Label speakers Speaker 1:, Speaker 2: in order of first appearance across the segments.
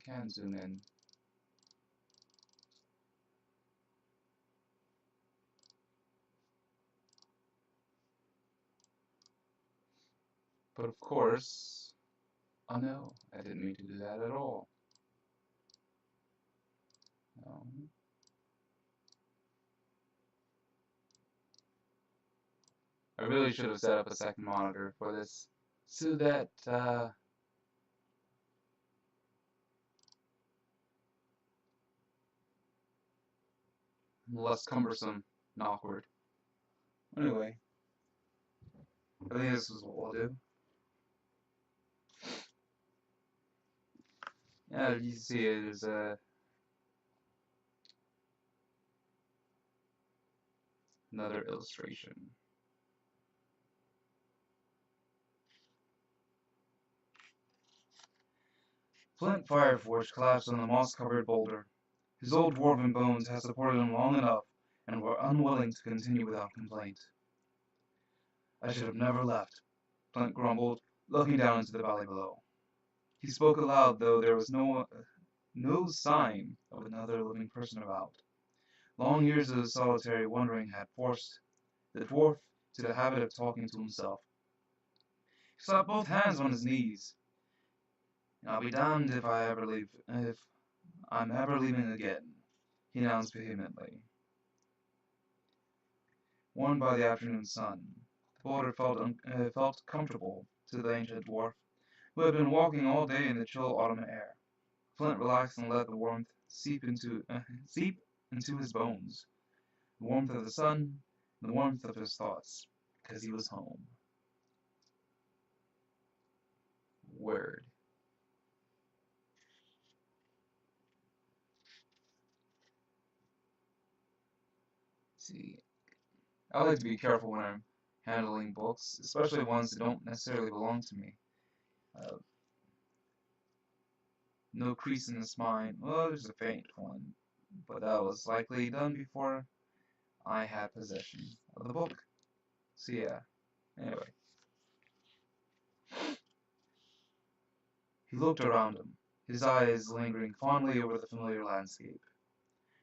Speaker 1: can zoom in. But of course, oh no, I didn't mean to do that at all. No. I really should have set up a second monitor for this so that less cumbersome and awkward. Anyway, I think this is what we'll do. Yeah, you see it is another illustration. Flint Fireforge collapsed on the moss-covered boulder. His old dwarven bones had supported him long enough and were unwilling to continue without complaint. I should have never left, Flint grumbled, looking down into the valley below. He spoke aloud, though there was no sign of another living person about. Long years of solitary wandering had forced the dwarf to the habit of talking to himself. He slapped both hands on his knees. I'll be damned if I'm ever leaving again, he announced vehemently. Warmed by the afternoon sun, the boulder felt comfortable to the ancient dwarf, who had been walking all day in the chill autumn air. Flint relaxed and let the warmth seep into his bones, the warmth of the sun, the warmth of his thoughts, because he was home. Word. See, I like to be careful when I'm handling books, especially ones that don't necessarily belong to me. No crease in the spine. Well, there's a faint one, but that was likely done before I had possession of the book. So yeah, anyway. He looked around him, his eyes lingering fondly over the familiar landscape.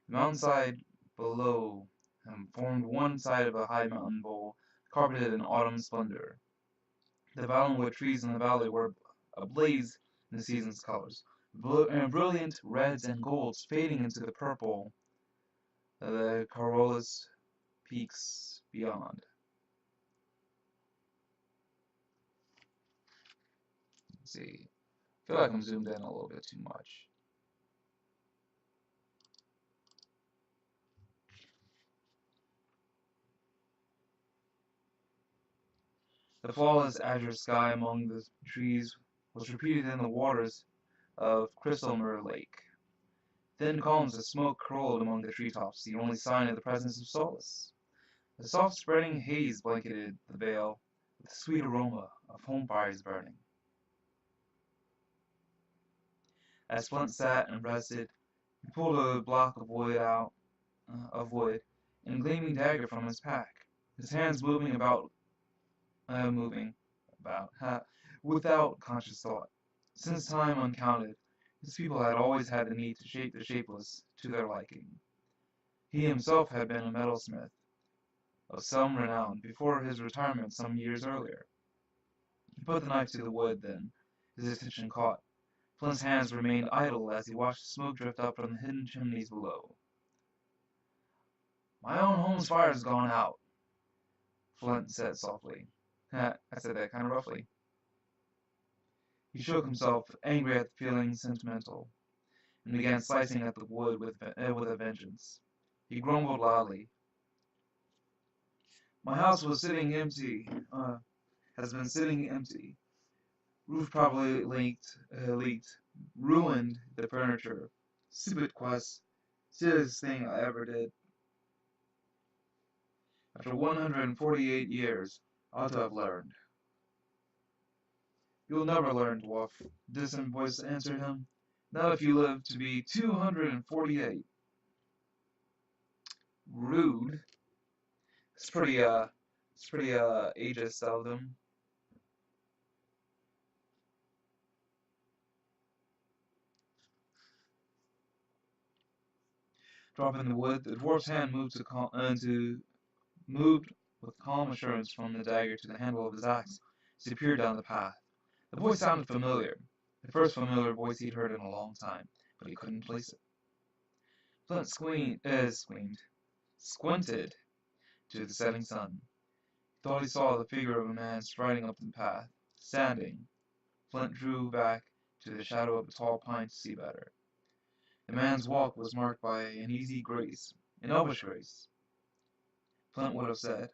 Speaker 1: The mountainside below him formed one side of a high mountain bowl, carpeted in autumn splendor. The valenwood trees in the valley were ablaze in the season's colors, brilliant reds and golds fading into the purple of the Carolus peaks beyond. Let's see, I feel like I'm zoomed in a little bit too much. The flawless azure sky among the trees was repeated in the waters of Crystalmere Lake. Thin columns of smoke curled among the treetops, the only sign of the presence of solace. The soft spreading haze blanketed the vale with the sweet aroma of home fires burning. As Flint sat and rested, he pulled a block of wood and a gleaming dagger from his pack, his hands moving about, without conscious thought. Since time uncounted, his people had always had the need to shape the shapeless to their liking. He himself had been a metalsmith of some renown before his retirement some years earlier. He put the knife to the wood then, his attention caught. Flint's hands remained idle as he watched the smoke drift up from the hidden chimneys below. My own home's fire's gone out, Flint said softly. I said that kind of roughly. He shook himself, angry at feeling sentimental, and began slicing at the wood with a vengeance. He grumbled loudly. My house was sitting empty, has been sitting empty. Roof probably leaked, ruined the furniture. Stupid quest, silliest thing I ever did. After 148 years, I ought to have learned. You'll never learn, dwarf, the distant voice answered him. Not if you live to be 248. Rude. It's pretty ageist of them. Dropping the wood, the dwarf's hand moved with calm assurance from the dagger to the handle of his axe as he peered down the path. The voice sounded familiar, the first familiar voice he'd heard in a long time, but he couldn't place it. Flint squinted to the setting sun. He thought he saw the figure of a man striding up the path. Standing, Flint drew back to the shadow of a tall pine to see better. The man's walk was marked by an easy grace, an elvish grace, Flint would have said,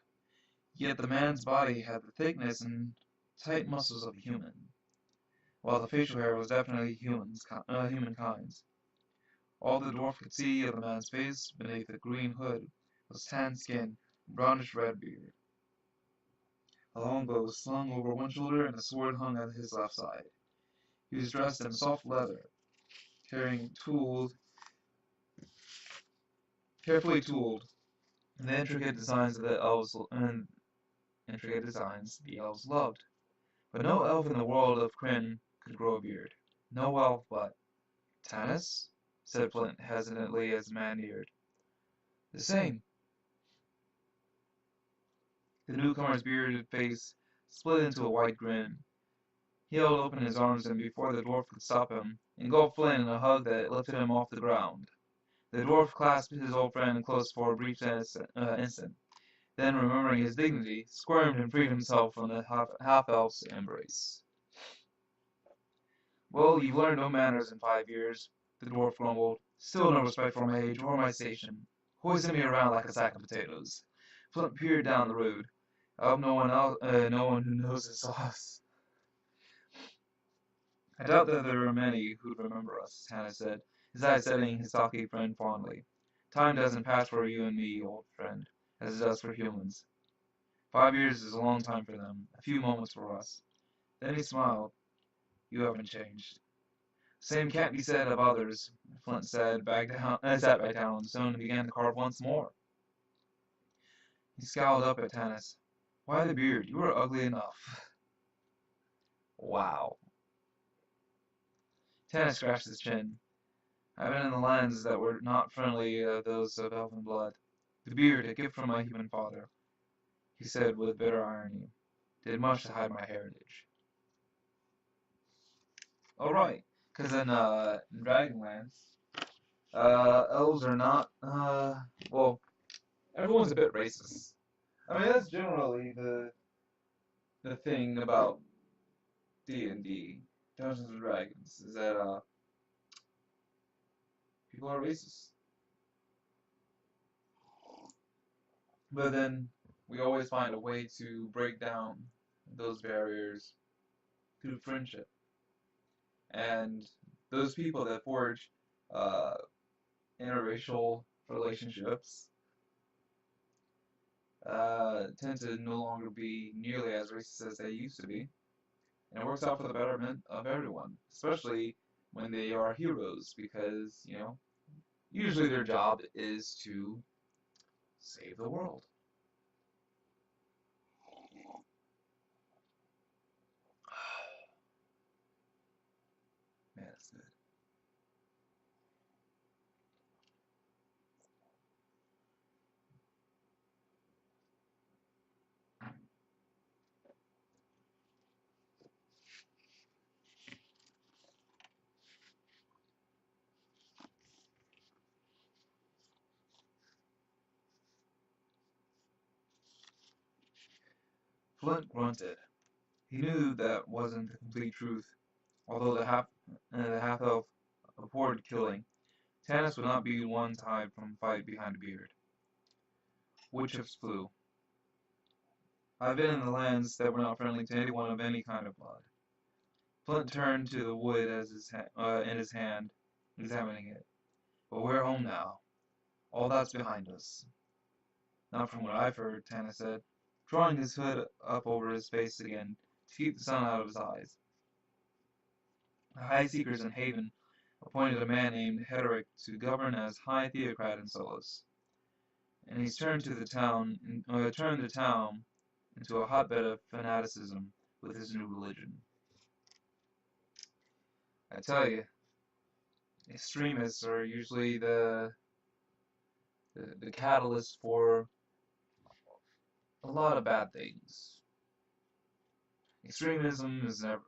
Speaker 1: yet the man's body had the thickness and tight muscles of a human, while the facial hair was definitely humankind's. All the dwarf could see of the man's face beneath the green hood was tanned skin and brownish red beard. A longbow was slung over one shoulder and a sword hung at his left side. He was dressed in soft leather, carefully tooled, and the intricate designs the elves loved. But no elf in the world of Krynn could grow a beard. No elf but Tanis, said Flint hesitantly as the man neared. The same. The newcomer's bearded face split into a wide grin. He held open his arms, and before the dwarf could stop him, engulfed Flint in a hug that lifted him off the ground. The dwarf clasped his old friend close for a brief instant, then, remembering his dignity, squirmed and freed himself from the half-elf's embrace. Well, you've learned no manners in 5 years, the dwarf grumbled. Still no respect for my age or my station. Hoisting me around like a sack of potatoes. Flint peered down the road. I hope no one who knows us saw us. I doubt that there are many who'd remember us, Hannah said, his eyes setting his stocky friend fondly. Time doesn't pass for you and me, old friend, as it does for humans. 5 years is a long time for them, a few moments for us. Then he smiled. You haven't changed. Same can't be said of others, Flint sat back down on the stone and began to carve once more. He scowled up at Tanis. Why the beard? You are ugly enough. Wow. Tanis scratched his chin. I've been in the lands that were not friendly those of elven blood. The beard, a gift from my human father, he said with bitter irony, did much to hide my heritage. All right, because in Dragonlance, elves are not, well, everyone's a bit racist. I mean, that's generally the thing about D&D, Dungeons and Dragons, is that people are racist. But then we always find a way to break down those barriers through friendship. And those people that forge uh, interracial relationships tend to no longer be nearly as racist as they used to be. And it works out for the betterment of everyone, especially when they are heroes, because, usually their job is to save the world. Man, that's good. Flint grunted. He knew that wasn't the complete truth. Although the half-elf abhorred killing, Tanis would not be one to hide from a fight behind a beard. Wood chips flew. I've been in the lands that were not friendly to anyone of any kind of blood. Flint turned to the wood in his hand, examining it. But we're home now. All that's behind us. Not from what I've heard, Tanis said, drawing his hood up over his face again to keep the sun out of his eyes. The High Seekers in Haven appointed a man named Hederic to govern as High Theocrat in Solis, and he's turned the town into a hotbed of fanaticism with his new religion. I tell you, extremists are usually the the catalyst for a lot of bad things. Extremism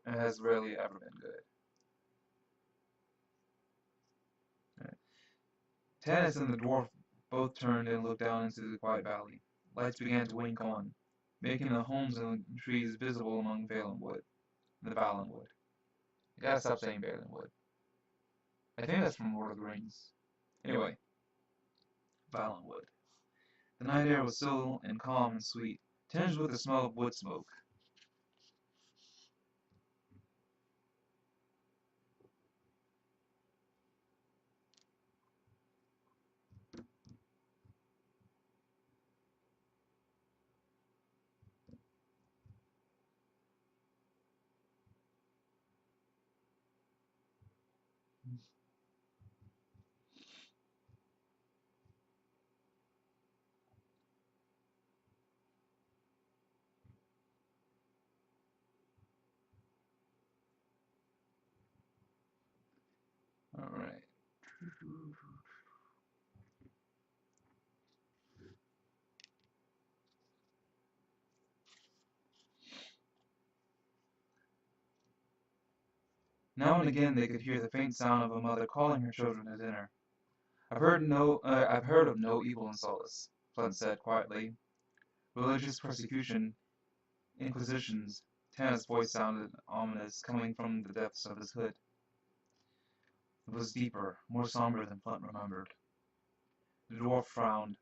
Speaker 1: has rarely ever been good. Right. Tanis and the dwarf both turned and looked down into the quiet valley. Lights began to wink on, making the homes and the trees visible among the Valen wood. You gotta stop saying Valen wood. I think that's from Lord of the Rings. Anyway, Valen wood. The night air was still and calm and sweet, tinged with the smell of wood smoke. Alright. Now and again they could hear the faint sound of a mother calling her children to dinner. I've heard of no evil in Solace, Flint said quietly. Religious persecution, inquisitions. Tanna's voice sounded ominous, coming from the depths of his hood. It was deeper, more somber than Flint remembered. The dwarf frowned.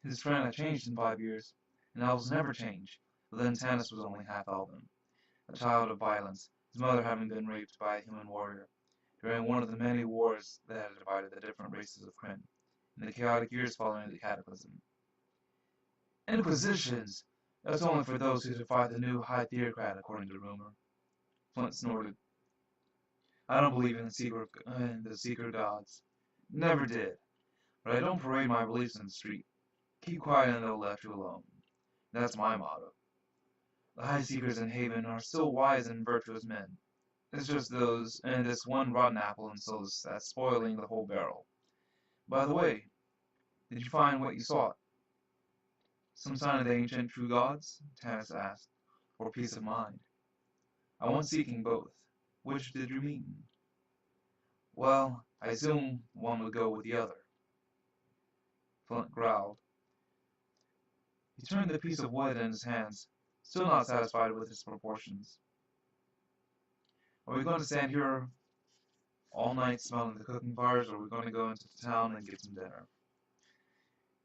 Speaker 1: His friend had changed in 5 years, and elves never change. But then Tanis was only half elven, a child of violence, his mother having been raped by a human warrior during one of the many wars that had divided the different races of Kryn, in the chaotic years following the Cataclysm. Inquisitions! That's only for those who defy the new High Theocrat, according to rumor. Flint snorted. I don't believe in the secret gods. Never did. But I don't parade my beliefs in the street. Keep quiet and they'll let you alone. That's my motto. The High Seekers in Haven are still wise and virtuous men. It's just those, and this one rotten apple in Solus that's spoiling the whole barrel. By the way, did you find what you sought? Some sign of the ancient true gods? Tanis asked, for peace of mind. I went seeking both. Which did you mean? Well, I assume one would go with the other. Flint growled. He turned the piece of wood in his hands, still not satisfied with its proportions. Are we going to stand here all night smelling the cooking fires, or are we going to go into the town and get some dinner?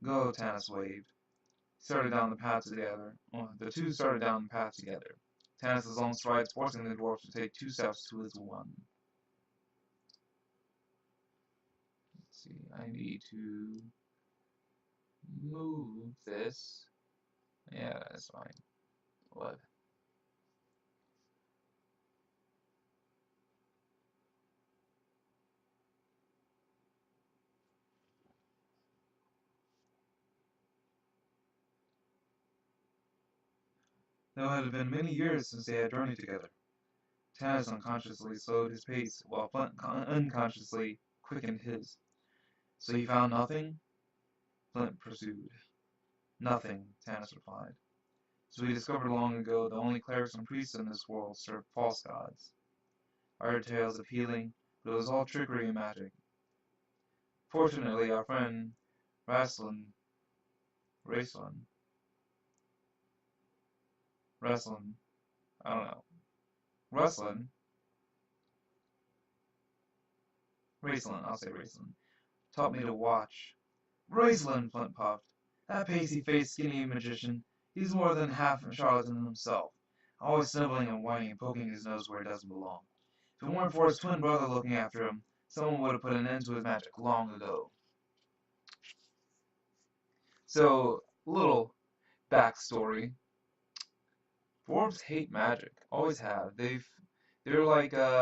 Speaker 1: Go, Tanis waved. Started down the path together. The two started down the path together. Tanis' long strides forcing the dwarf to take 2 steps to his 1. Let's see, I need to move this. Yeah, that's fine. What? Though it had been many years since they had journeyed together. Tanis unconsciously slowed his pace, while Flint unconsciously quickened his. So you found nothing? Flint pursued. Nothing, Tanis replied. So we discovered long ago the only clerics and priests in this world served false gods. I heard tales of healing, but it was all trickery and magic. Fortunately, our friend Raslin, Raslin, Raslin, I don't know, Raslin, Raslin, I'll say Raslin, taught me to watch. Raslin, Flint puffed. That pasty-faced skinny magician, he's more than half a charlatan himself, always sniveling and whining and poking his nose where it doesn't belong. If it weren't for his twin brother looking after him, someone would have put an end to his magic long ago. So, little backstory. Dwarves hate magic, always have. They're like